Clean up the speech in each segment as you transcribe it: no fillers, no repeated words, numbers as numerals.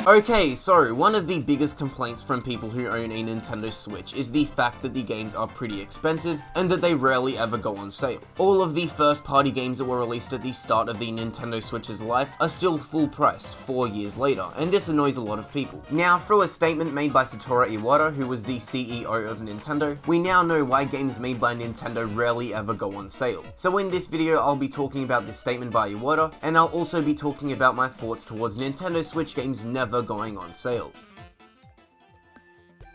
Okay, so one of the biggest complaints from people who own a Nintendo Switch is the fact that the games are pretty expensive and that they rarely ever go on sale. All of the first party games that were released at the start of the Nintendo Switch's life are still full price 4 years later, and this annoys a lot of people. Now, through a statement made by Satoru Iwata, who was the CEO of Nintendo, we now know why games made by Nintendo rarely ever go on sale. So in this video, I'll be talking about this statement by Iwata, and I'll also be talking about my thoughts towards Nintendo Switch games never going on sale.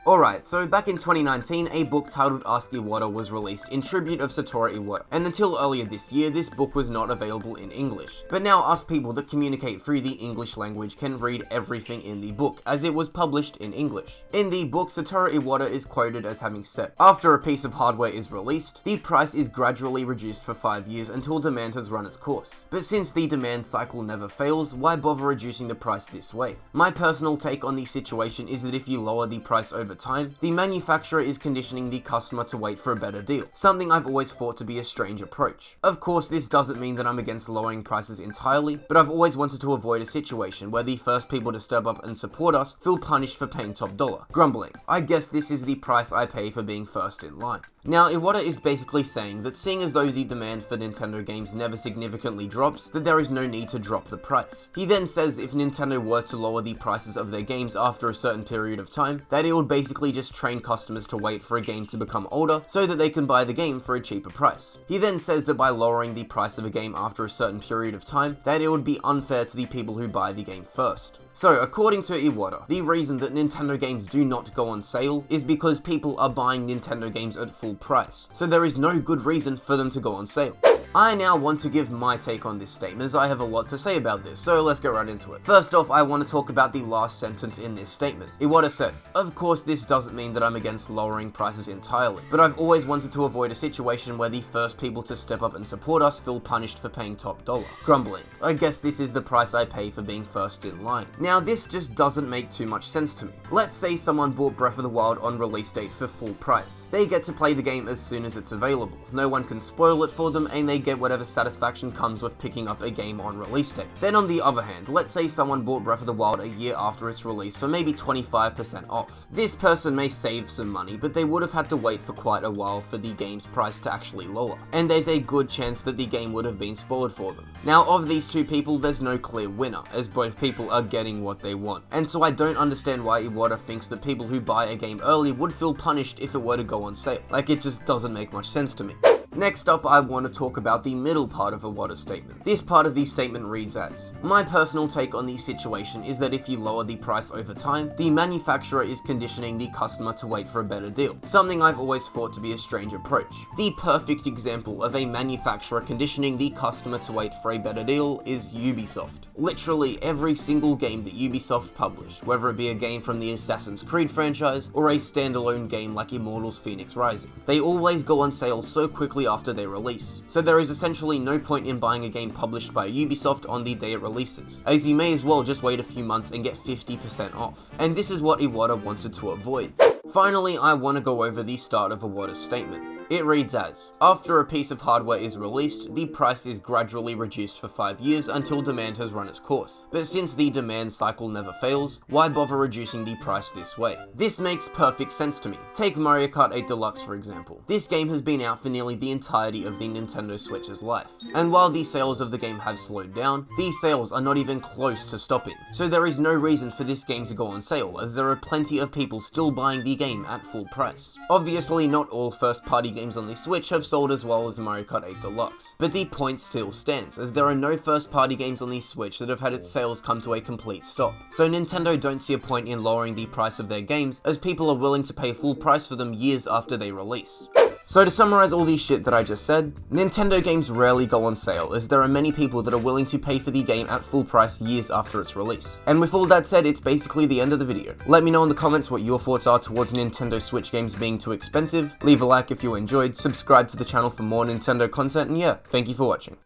Alright, so back in 2019, a book titled Ask Iwata was released in tribute of Satoru Iwata, and until earlier this year, this book was not available in English. But now us people that communicate through the English language can read everything in the book, as it was published in English. In the book, Satoru Iwata is quoted as having said, "After a piece of hardware is released, the price is gradually reduced for 5 years until demand has run its course. But since the demand cycle never fails, why bother reducing the price this way? My personal take on the situation is that if you lower the price over time, the manufacturer is conditioning the customer to wait for a better deal, something I've always thought to be a strange approach. Of course, this doesn't mean that I'm against lowering prices entirely, but I've always wanted to avoid a situation where the first people to step up and support us feel punished for paying top dollar, grumbling, 'I guess this is the price I pay for being first in line.' Now, Iwata is basically saying that seeing as though the demand for Nintendo games never significantly drops, that there is no need to drop the price. He then says if Nintendo were to lower the prices of their games after a certain period of time, that it would basically just train customers to wait for a game to become older so that they can buy the game for a cheaper price. He then says that by lowering the price of a game after a certain period of time, that it would be unfair to the people who buy the game first. So, according to Iwata, the reason that Nintendo games do not go on sale is because people are buying Nintendo games at full price, so there is no good reason for them to go on sale. I now want to give my take on this statement, as I have a lot to say about this, so let's get right into it. First off, I want to talk about the last sentence in this statement. Iwata said, "Of course, this doesn't mean that I'm against lowering prices entirely, but I've always wanted to avoid a situation where the first people to step up and support us feel punished for paying top dollar, grumbling, 'I guess this is the price I pay for being first in line.' Now, this just doesn't make too much sense to me. Let's say someone bought Breath of the Wild on release date for full price. They get to play the game as soon as it's available. No one can spoil it for them, and they get whatever satisfaction comes with picking up a game on release date. Then on the other hand, let's say someone bought Breath of the Wild a year after its release for maybe 25% off. This person may save some money, but they would have had to wait for quite a while for the game's price to actually lower, and there's a good chance that the game would have been spoiled for them. Now, of these two people, there's no clear winner, as both people are getting what they want, and so I don't understand why Iwata thinks that people who buy a game early would feel punished if it were to go on sale. Like, it just doesn't make much sense to me. Next up, I want to talk about the middle part of Iwata's statement. This part of the statement reads as, "My personal take on the situation is that if you lower the price over time, the manufacturer is conditioning the customer to wait for a better deal, something I've always thought to be a strange approach. The perfect example of a manufacturer conditioning the customer to wait for a better deal is Ubisoft. Literally every single game that Ubisoft published, whether it be a game from the Assassin's Creed franchise or a standalone game like Immortals Fenyx Rising, they always go on sale so quickly after they release, so there is essentially no point in buying a game published by Ubisoft on the day it releases, as you may as well just wait a few months and get 50% off. And this is what Iwata wanted to avoid. Finally, I want to go over the start of Iwata's statement. It reads as, "After a piece of hardware is released, the price is gradually reduced for 5 years until demand has run its course. But since the demand cycle never fails, why bother reducing the price this way?" This makes perfect sense to me. Take Mario Kart 8 Deluxe for example. This game has been out for nearly the entirety of the Nintendo Switch's life, and while the sales of the game have slowed down, these sales are not even close to stopping. So there is no reason for this game to go on sale, as there are plenty of people still buying the game at full price. Obviously, not all first-party games on the Switch have sold as well as Mario Kart 8 Deluxe, but the point still stands, as there are no first-party games on the Switch that have had its sales come to a complete stop. So Nintendo don't see a point in lowering the price of their games, as people are willing to pay full price for them years after they release. So to summarize all the shit that I just said, Nintendo games rarely go on sale, as there are many people that are willing to pay for the game at full price years after its release. And with all that said, it's basically the end of the video. Let me know in the comments what your thoughts are towards Nintendo Switch games being too expensive, leave a like if you enjoyed, subscribe to the channel for more Nintendo content, and yeah, thank you for watching.